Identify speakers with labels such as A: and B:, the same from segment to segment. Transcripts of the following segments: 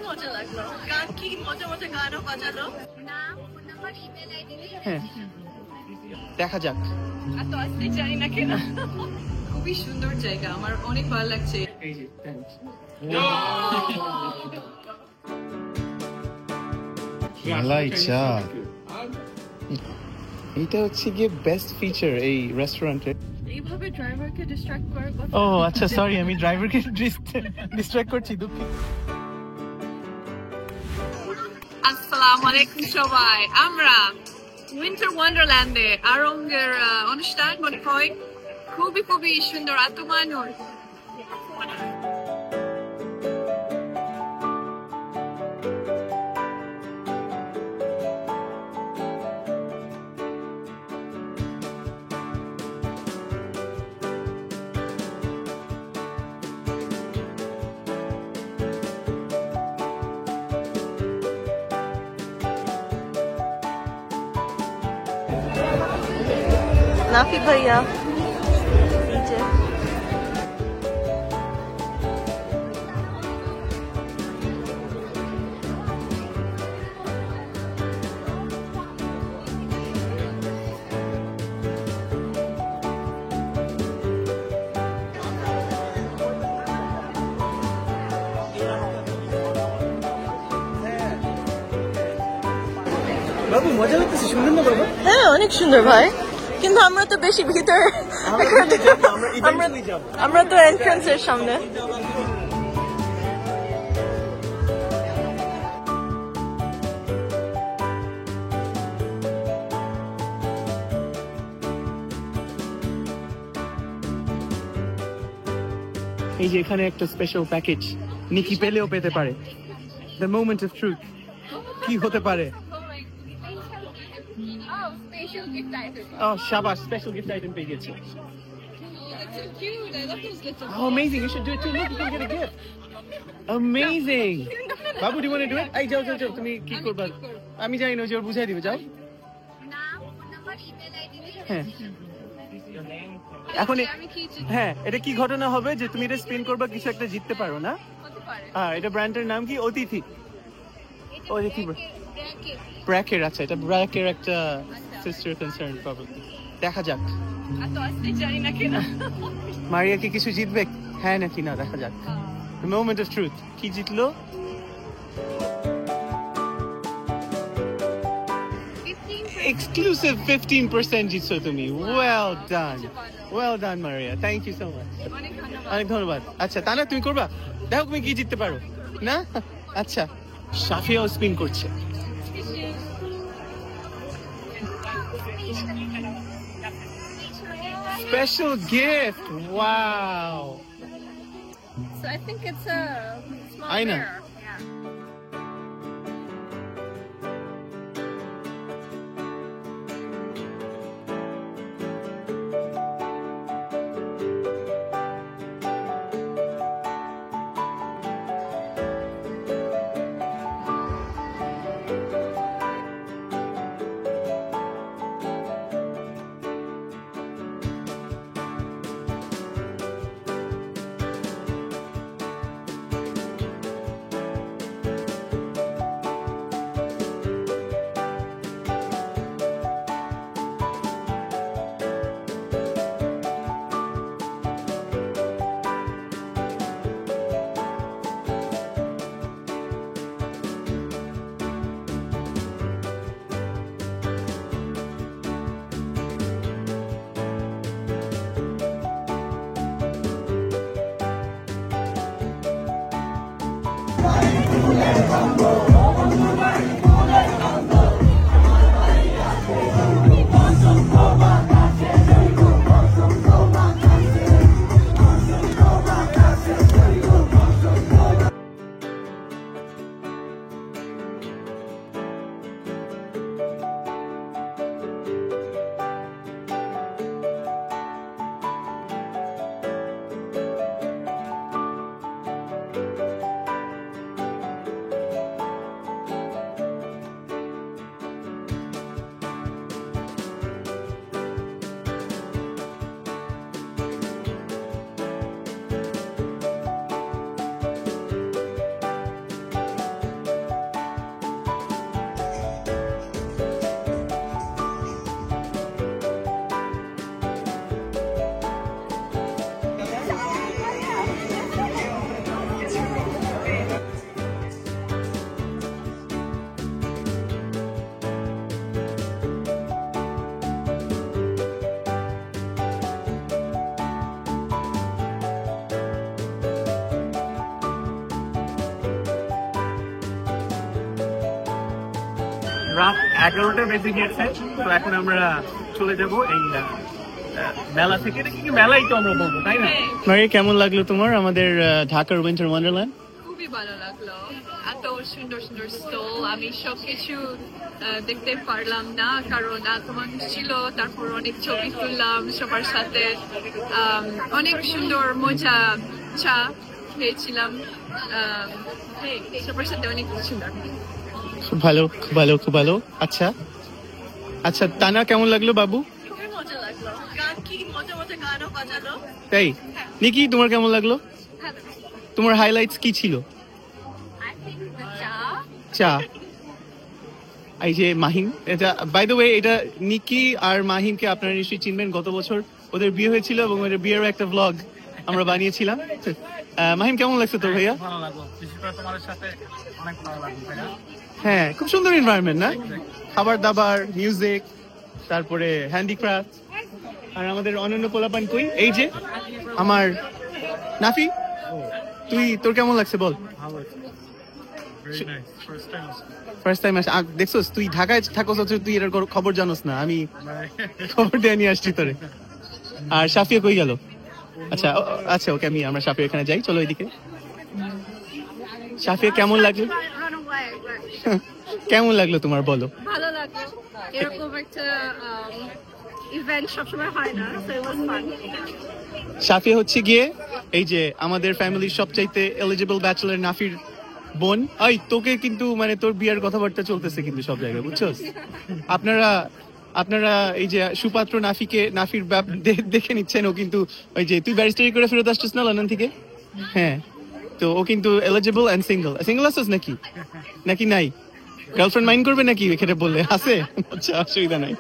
A: মজা লাগলো, গান কি মজা মজা গানও বাজালো। হ্যাঁ, দেখা যাক। আর তো আসতে জানি না কেন, খুবই সুন্দর জায়গা, আমার অনেক ভালো লাগছে।
B: মালাই চা, এটা হচ্ছে গিয়ে বেস্ট ফিচার এই রেস্টুরেন্টের।
A: এইভাবে ড্রাইভারকে ডিস্ট্রাক্ট করার কথা।
B: ও আচ্ছা, সরি, আমি ড্রাইভারকে ডিস্ট্রাক্ট করছি, দুঃখিত।
A: আসসালামু আলাইকুম সবাই, আমরা উইন্টার ওয়ান্ডারল্যান্ডে আরঙ্গের অনুষ্ঠান মনে হয়, খুবই খুবই সুন্দর, এত মানুষ। নাফি ভাইয়া নিচে।
B: বাবু মজা লাগতেছে, সুন্দর না বাবা?
A: হ্যাঁ, অনেক সুন্দর ভাই, কিন্তু আমরা তো বেশি ভিতর, আমরা তো এন্ট্রান্সের সামনে।
B: এই যে এখানে একটা স্পেশাল প্যাকেজ, নিকি পেলেও পেতে পারে। দ্য মোমেন্ট অফ ট্রুথ, কি হতে পারে? Oh, শাবাশ, স্পেশাল গিফট আইটেম পেয়ে গেছি। Oh, amazing, you should do it too. Look, you can get a gift. Amazing. Babu, do you want to do it? এই যাও যাও যাও, তুমি কি করবা? আমি জানি না, ওর বুঝাই দিবে, যাও। হ্যাঁ, এখন হ্যাঁ, এটা কি ঘটনা হবে যে তুমি এটা স্পিন করবা, কিছু একটা জিততে পারো না? হ্যাঁ, এটা ব্র্যান্ডের নাম কি? অতিথি। অতিথি ব্র্যাকের। আচ্ছা, এটা ব্র্যাকের একটা সিস্টার কনসার্ন প্রবাবলি। দেখা যাক।
A: আর তো আসতে জানি না কেন,
B: মারিয়া কি কিছু জিতবে, হ্যাঁ নাকি না, দেখা যাক। The moment of truth, কি জিতলো? Exclusive 15% জিতছো তুমি। Well done, well done Maria, thank you so much. অনেক ধন্যবাদ। আচ্ছা, তানা তুমি করবা, দেখো তুমি কি জিততে পারো না। আচ্ছা, সাফিয়াও স্পিন করছে। Special gift, wow.
A: So I think it's a small
B: I know.
A: bear. Yeah.
B: রাত 11টা বেজে গিয়েছে, তো এখন আমরা চলে যাব এই মেলা থেকে। এটা কি মেলাই তো আমরা বলবো, তাই না? মারিয়া, কেমন লাগলো তোমার আমাদের ঢাকার উইন্টার ওয়ান্ডারল্যান্ড?
A: খুবই ভালো লাগলো, এত সুন্দর সুন্দর স্টল, আমি সবকিছু দেখতে পারলাম না কারণ এত মানুষ ছিল। তারপর অনেক ছবি তুললাম সবার সাথে, অনেক সুন্দর মজা চা খেয়েছিলাম সবার সাথে, অনেক সুন্দর।
B: খুব ভালো, খুব ভালো, খুব ভালো। আচ্ছা আচ্ছা, তানা কেমন লাগলো বাবু?
A: খুবই মজা লাগলো, গান কি মজা মজা গানও বাজালো।
B: তাই নিকি, তোমার কেমন লাগলো? তোমার হাইলাইটস কি ছিল? চা। এই যে মাহিম, এটা বাই দ্য ওয়ে, এটা নিকি আর মাহিমকে আপনারা নিশ্চয়ই চিনবেন। গত বছর ওদের বিয়ে হয়েছিল এবং ওদের বিয়ের একটা ভ্লগ আমরা বানিয়েছিলাম। মাহিম, কেমন লাগছে তোর ভাইয়া?
C: ভালো লাগলো, বিশেষ করে তোমার সাথে অনেক ভালো লাগলো ভাইয়া।
B: হ্যাঁ, খুব সুন্দর এনভায়রনমেন্ট না? খাবার দাবার, মিউজিক, তারপরে হ্যান্ডিক্রাফট। আর আমাদের অনন্য পোলাপান কই? এই যে আমার নাফি, তোর কেমন লাগছে বল?
C: ভালো, very nice, first time.
B: First time দেখছোস? তুই ঢাকায় থাকোস, তুই এটার খবর জানোস না, আমি খবর দিয়ে নিয়ে আসছি তোরে। আর সাফিয়া কই গেল? আচ্ছা আচ্ছা, ওকে, আমরা সাফিয়া এখানে যাই, চলো এদিকে। সাফিয়া, কেমন লাগলো? কেমন লাগলো তোমার, বলো?
A: ভালো লাগলো, এরকম একটা ইভেন্ট সবসময় হয় না, so it was fun.
B: Safia হচ্ছে গিয়ে এই যে আমাদের ফ্যামিলির সবচাইতে এলিজিবল ব্যাচেলর নাফির বোন। ওই তোকে কিন্তু মানে তোর বিয়ার কথাবার্তা চলতেছে কিন্তু সব জায়গায়, বুঝছস? আপনারা এই যে সুপাত্র নাফির দেখে নিচ্ছেন, ও কিন্তু ওই যে তুই ব্যারিস্টারি করে ফেরত আসছিস না লন্ডন থেকে? হ্যাঁ, তো ও কিন্তু এলিজিবল এন্ড সিঙ্গেল আসছিস নাকি নাই? গার্লফ্রেন্ড মাইন্ড করবে নাকি এখানে বললে? আছে? আচ্ছা, অসুবিধা নাই।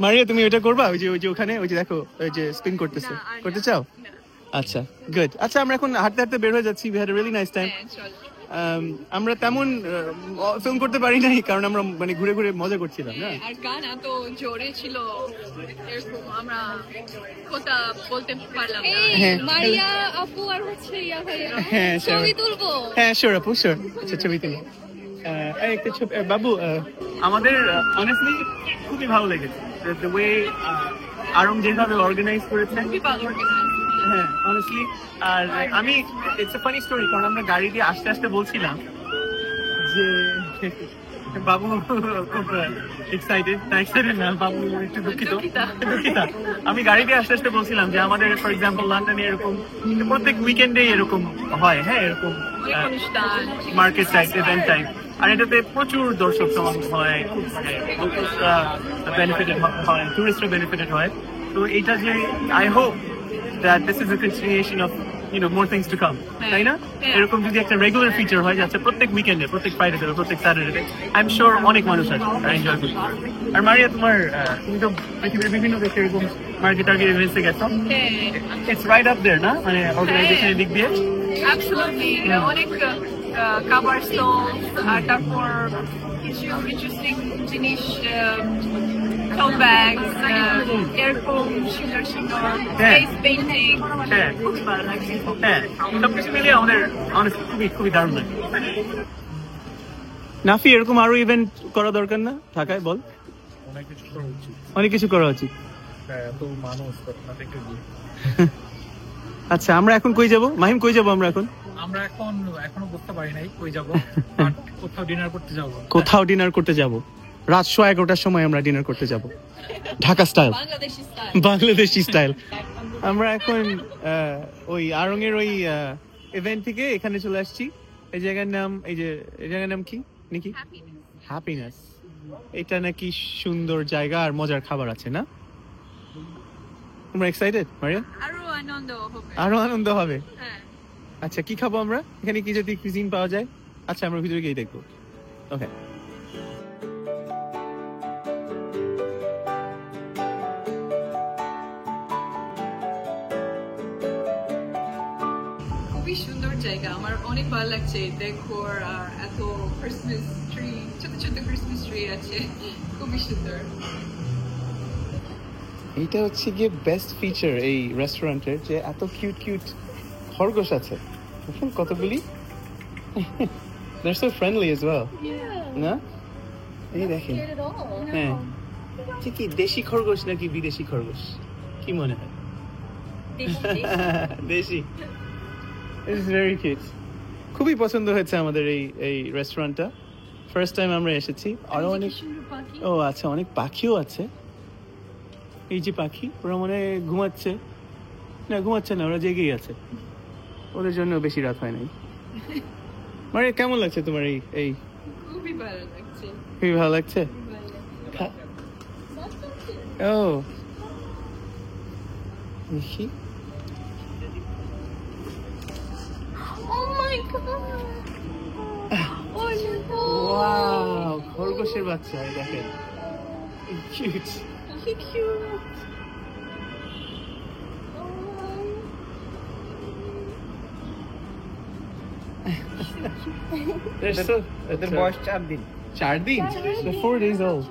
B: মারিয়া, তুমি ওইটা করবা? ওই যে ওখানে ওই যে দেখো, ওই যে স্পিন করতে চাও? আচ্ছা, গুড। আচ্ছা, আমরা এখন হাঁটতে হাঁটতে বের হয়ে যাচ্ছি। We had a really nice time. আমরা তেমন ফিল্ম করতে পারি নাই কারণ আমরা মানে ঘুরে ঘুরে মজা করছিলাম না।
A: আর গান এত জোরে ছিল, এরকম আমরা কথা বলতে পারলাম না।
B: হ্যাঁ,
A: মারিয়া আপু আর হচ্ছে ইয়া ভাইয়া
B: হ্যাঁ,
A: ছবি তুলবো।
B: হ্যাঁ, শিওর আপু, শিওর। আচ্ছা, ছবি তুলো। একটা ছবি বাবু। আমাদের অনেস্টলি খুবই ভালো লেগেছে দ্য ওয়ে আরং যেভাবে অর্গানাইজ করেছে। হ্যাঁ, অনেস্টলি। আর আমি, ইটস এ ফানি স্টোরি, কারণ আমরা গাড়ি দিয়ে আস্তে আস্তে বলছিলাম যে বাবু খুব এক্সাইটেড না, বাবু একটু দুঃখিত। আমি গাড়ি দিয়ে আস্তে আস্তে বলছিলাম যে আমাদের ফর এক্সাম্পল লন্ডনে এরকম প্রত্যেক উইকেন্ডে এরকম হয়, হ্যাঁ, এরকম মার্কেট টাইপ, ইভেন্ট টাইপ। আর এটাতে প্রচুর দর্শক সমাগম হয়, বেনিফিটেড হয়, টুরিস্টরা বেনিফিটেড হয়। তো এটা যে I hope that this is a continuation of more things to come, তাই না? এরকম যদি একটা রেগুলার ফিচার হয়, যাচ্ছে প্রত্যেক উইকেন্ডে, প্রত্যেক ফ্রাইডে, প্রত্যেক স্যাটারডে, আই এম শিওর অনেক মানুষ আছে এনজয় করতে। আর মারিয়া, তুমি তো পৃথিবীর বিভিন্ন দেশে এরকম মার্কেট ইভেন্টসে গেছো, ইটস রাইট আপ দেয়ার না, মানে অর্গানাইজেশনের দিক দিয়ে?
A: অ্যাবসলিউটলি, অনেক খাবার স্টল, আর তারপর কিছু ইন্টারেস্টিং জিনিস, tote bags, এরকম সুন্দর সুন্দর face painting, খুব ভালো লাগছে।
B: হ্যাঁ, সবকিছু মিলিয়ে আমাদের খুবই খুবই দারুণ লাগে। নাফি, এরকম আরো ইভেন্ট করা দরকার না ঢাকায়? বল। অনেক কিছু করা উচিত। আচ্ছা, আমরা এখন কই যাব? মাহিম, কই যাব আমরা এখন?
C: আমরা এখনো বুঝতে পারি নাই কই যাব। কোথাও ডিনার করতে যাব। রাত 11:30টার সময় আমরা ডিনার করতে যাব, ঢাকা স্টাইল, বাংলাদেশি স্টাইল। আমরা এখন ওই আরং এর ওই ইভেন্ট থেকে এখানে চলে আসছি। এই জায়গার নাম কি নাকি? হ্যাপিনেস। এটা নাকি সুন্দর জায়গা আর মজার খাবার আছে না? তোমরা এক্সাইটেড মারিয়া? আরো আনন্দ হবে। আচ্ছা, কি খাবো আমরা এখানে? কি যদি কুইজিন পাওয়া যায়? আচ্ছা, আমরা ভিতরে গিয়ে দেখবো। ওকে।
A: খুবই সুন্দর জায়গা, আমার অনেক ভালো লাগছে ডেকোর, আর এত ক্রিসমাস ট্রি, ছোট ছোট ক্রিসমাস ট্রি আছে, খুবই সুন্দর।
B: এইটা হচ্ছে গিয়ে বেস্ট ফিচার এই রেস্টুরেন্টের, যে এত কিউট খরগোশ আছে কতগুলি। They're so friendly as well. না? এই দেখেন হ্যাঁ ঠিক কি দেশি খরগোশ নাকি বিদেশি খরগোশ কি মনে হয় দেশি ইটস ভেরি কিউট খুবই পছন্দ হয়েছে আমাদের এই রেস্টুরেন্টটা ফার্স্ট টাইম আমরা এসেছি আরো অনেক ও আচ্ছা অনেক পাখিও আছে এই যে পাখি ওরা মনে হয় ঘুমাচ্ছে না ওরা জেগেই আছে ওদের জন্য বেশি রাত হয় নাই মানে কেমন লাগছে তোমার এই
A: খুবই ভালো লাগছে
B: খুবই ভালো লাগছে ও দেখি
A: Oh my god! Oh no!
B: Wow খরগোশের বাচ্চা এই দেখেন কিউট
A: Cute!
B: এদের বয়স 4 দিন 4 days old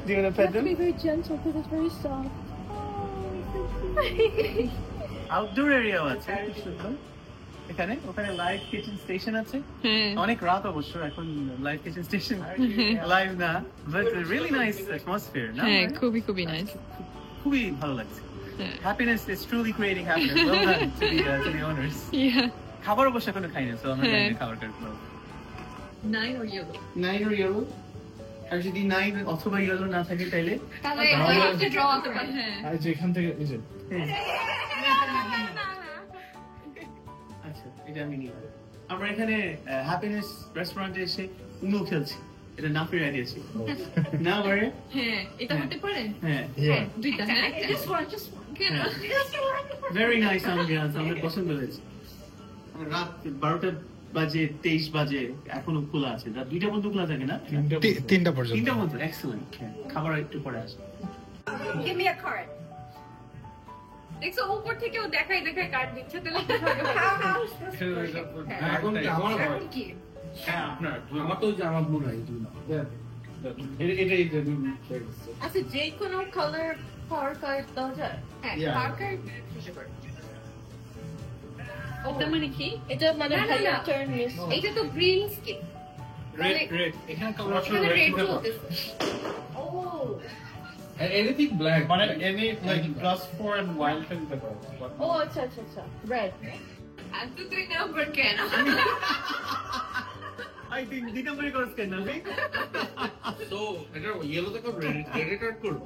B: Do you want to pet them?
D: Be very gentle because it's very soft.
B: Outdoor এরিয়াও আছে এখানে ওখানে লাইভ কিচেন স্টেশন আছে অনেক রাত অবশ্য এখন লাইভ কিচেন স্টেশন লাইভ না বাট রিয়েলি নাইস অ্যাটমসফিয়ার না
A: হ্যাঁ খুবই নাইস
B: খুবই ভালো লাগছে happiness is truly creating happiness well done to the owners খাবার অবশ্য এখনো খাইনি সো আমরা খাবার খাবো
A: 9 or yellow
B: 9 or yellow আর যদি 9 অথবা yellow না থাকে তাইলে
A: তাহলে we have to draw the one হ্যাঁ
C: যেখান থেকে এই যে
B: আচ্ছা এটা আমি নিব আমরা এখানে হ্যাপিনেস রেস্টুরেন্টে এসে উনো খেলছি এটা না ফিরে দিয়েছি না বলে
A: হ্যাঁ এটা হতে পারে
B: হ্যাঁ
A: দুইটা হ্যাঁ just one কেন
B: ভেরি নাইস অ্যাম্বিয়েন্স আমার পছন্দ হয়েছে রাত 12টা বাজে 23 বাজে এখনো খোলা আছে রাত 2টা পর্যন্ত খোলা থাকে না
C: 3টা পর্যন্ত
B: 3টা পর্যন্ত এক্সেলেন্ট খাবার একটু পরে আসবে
A: give me a card দেখো উপর থেকেও দেখাই কার্ড দিচ্ছে তাহলে কি হবে
C: এখন আমার
A: কি
C: হ্যাঁ আপনার আমার তো জামা ব্লু নাই এটাই
D: আচ্ছা যে কোনো কালার পাওয়ার কার্ড দেওয়া যায়
A: হ্যাঁ
C: Yeah.
A: পাওয়ার কার্ড ওটা মানে কি
D: এটা মানে
A: না, না,
D: ভাইয়া
A: না।
D: টার্ন মিস
A: এটা তো গ্রিন স্কিন
C: রেড এখানে কালার
A: এখানে রেড চলতেছে ও
C: এনিথিং ব্ল্যাক মানে any like +4 and wild thing
D: ও আচ্ছা রেড
A: এত তুই নাম্বার কেন
B: আই থিং দুই নম্বরই কোর্স কেন না
C: সো এটা ইয়েলো থেকে রেড কার্ড করব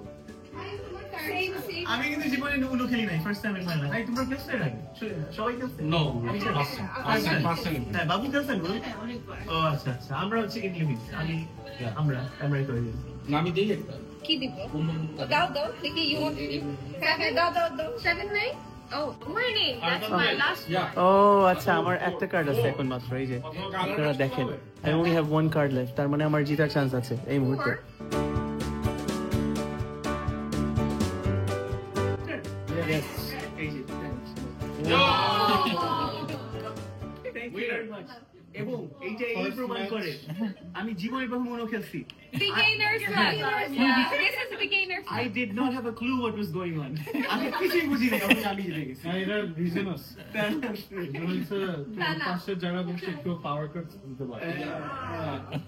A: সেম
B: আমি কিন্তু জীবনে উনো খেলি নাই first time in my life তোমরা খেলছো নাকি সবাই খেলছে
C: নো
B: আমি হ্যাঁ বাবু খেলছেন বল ও আচ্ছা আমরা হচ্ছে ইংলিশ আমরা করে দিই
C: না আমি দেই একটা
A: কি দিব দাও দেখি ইউ ওয়ান্ট দাও 7 নাই ও মর্নিং দ্যাটস মাই লাস্ট
B: ও আচ্ছা আমার একটা কার্ড আছে এখন মাত্র এই যে আপনারা দেখেন I only have one card left তার মানে আমার জিতার চান্স আছে এই মুহূর্তে Yes. Thank you very much. এবং এইটা এই প্রমাণ করে আমি জীবনে প্রথম উনো খেলছি
A: beginners club this is beginners
B: I did not have a clue what was going on আমি কিছুই বুঝি নাই আমি জিতে গেছি
C: না এটা রিজন আছে পাঁচটা জায়গা বসে একটু পাওয়ার কাট দিতে পারে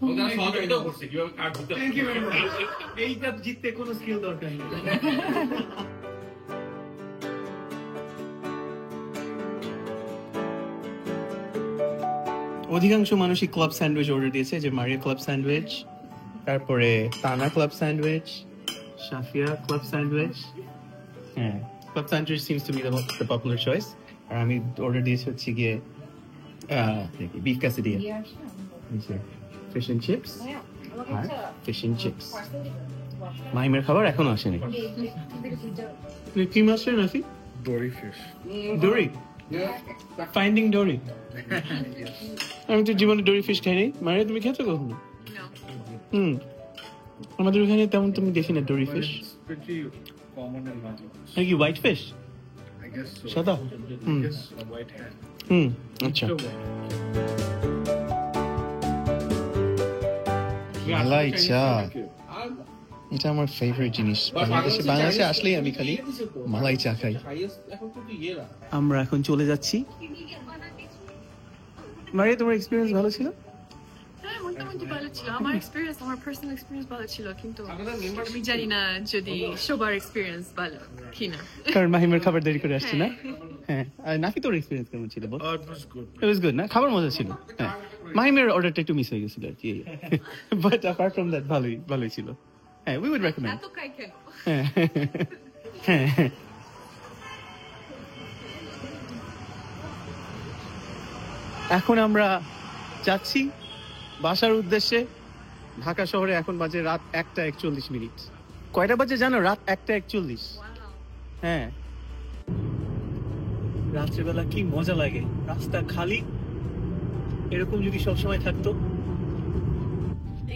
C: ওটা সহযোগিতা করছে কিভাবে কাট দিতে
B: থ্যাংক ইউ ভেরি মাচ এইটা জিততে কোনো স্কিল দরকার নেই অধিকাংশ মানুষই ক্লাব স্যান্ডউইচ অর্ডার দিয়েছে যে মারিয়া ক্লাব স্যান্ডউইচ তারপরে Tana club sandwich Shafia club sandwich হ্যাঁ club sandwich seems to be the popular choice আর আমি অর্ডার দিয়েছি হচ্ছে গিয়ে beef quesadilla fish and chips আর ফিশ এন্ড চিপস মাইমের খাবার এখনো আসেনি কি মাছ নাকি
C: ডোরি ফিশ
B: ডোরি ফাইন্ডিং ডোরি আমি তো জীবনে ডোরি ফিশ খাইনি মানে তুমি খেয়েছো কখনো
A: no
B: আমাদের ওখানে তেমন তুমি দেখি না ডোরি fish
C: pretty common in Bangladesh
B: নাকি white fish
C: I guess so
B: সাদা
C: yes a white hat
B: আচ্ছা মালাই চা এটা আমার ফেভারিট জিনিস বাংলাদেশে আসলেই আমি খালি মালাই চা খাই আমরা এখন চলে যাচ্ছি মারিয়া তোমার এক্সপিরিয়েন্স ভালো ছিল?
A: হ্যাঁ, মোটামুটি ভালো ছিল। আমার এক্সপিরিয়েন্স, আমার পার্সোনাল এক্সপিরিয়েন্স ভালো ছিল, কিন্তু আমি জানি না যদি সবার এক্সপিরিয়েন্স ভালো কিনা।
B: কারণ মাহিমের খাবার দেরি করে আসছে না? হ্যাঁ। আর নাকি তোর এক্সপিরিয়েন্স কেমন ছিল বল? It was good না? খাবার মজা ছিল। হ্যাঁ। মাহিমের অর্ডারটা একটু মিস হয়ে গেছিল আর কি। বাট অ্যাপার্ট ফ্রম দ্যাট ভালোই ছিল। হ্যাঁ, we would recommend.
A: এত খাই কেন?
B: হ্যাঁ। হ্যাঁ। এখন আমরা যাচ্ছি বাসার উদ্দেশ্যে। ঢাকা শহরে এখন বাজে রাত 1:41। কয়টা বাজে জানো? রাত 1:41। হ্যাঁ, রাত্রিবেলা কি মজা লাগে, রাস্তা খালি। এরকম যদি সবসময় থাকতো।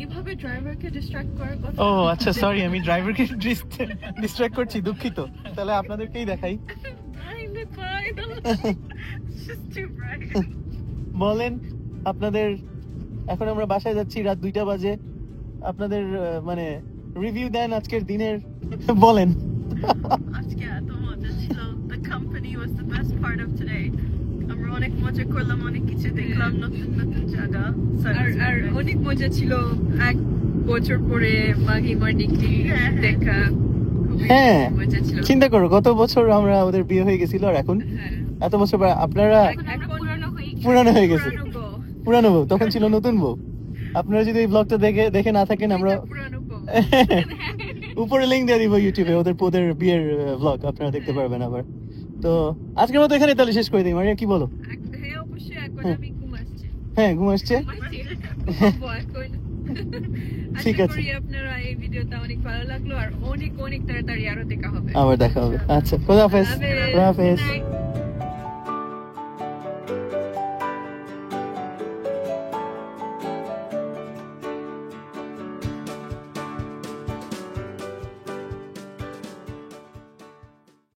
A: এইভাবে ড্রাইভারকে ডিস্ট্রাক্ট করার কথা।
B: ও আচ্ছা, সরি, আমি ড্রাইভারকে ডিস্ট্র্যাক্ট করছি, দুঃখিত। তাহলে আপনাদেরকেই দেখাই। বলেন আপনাদের, এখন আমরা বাসায় যাচ্ছি, রাত 2টা বাজে। আপনাদের মানে রিভিউ দেন আজকের দিনের, বলেন।
A: আজকে এত মজা ছিল। The company was the best part of today. আমরা অনেক মজা করলাম, অনেক কিছু দেখলাম, নতুন নতুন জায়গা। আর অনেক মজা ছিল 1 বছর পরে মাহিমার ডিগ্রি দেখা।
B: হ্যাঁ,
A: মজা ছিল।
B: চিন্তা করো গত বছর আমরা ওদের বিয়ে হয়ে গেছিল, আর এখন এত বছর পর আপনারা পুরানো হয়ে গেছে। পুরানো বউ, তখন ছিল নতুন বউ। আপনারা যদি এই ব্লগটা দেখে না থাকেন, আমরা উপরে লিংক দিয়ে দিব ইউটিউবে, ওদের বিয়ের ব্লগ আপনারা দেখতে পারবেন আবার। তো আজকের মতো এখানে তাহলে শেষ করে দিই। মারিয়া, কি বলো?
A: হ্যাঁ, অবশ্যই। এখন আমি ঘুম আসছে।
B: হ্যাঁ, ঘুম আসছে। ঠিক
A: আশা
B: আছে,
A: করি আপনারা এই ভিডিওটা অনেক ভালো লাগলো, আর অনেক তাড়াতাড়ি আরো দেখা হবে।
B: আবার দেখা হবে। আচ্ছা, খোদা হাফেজ। খোদা হাফেজ।
A: Good night.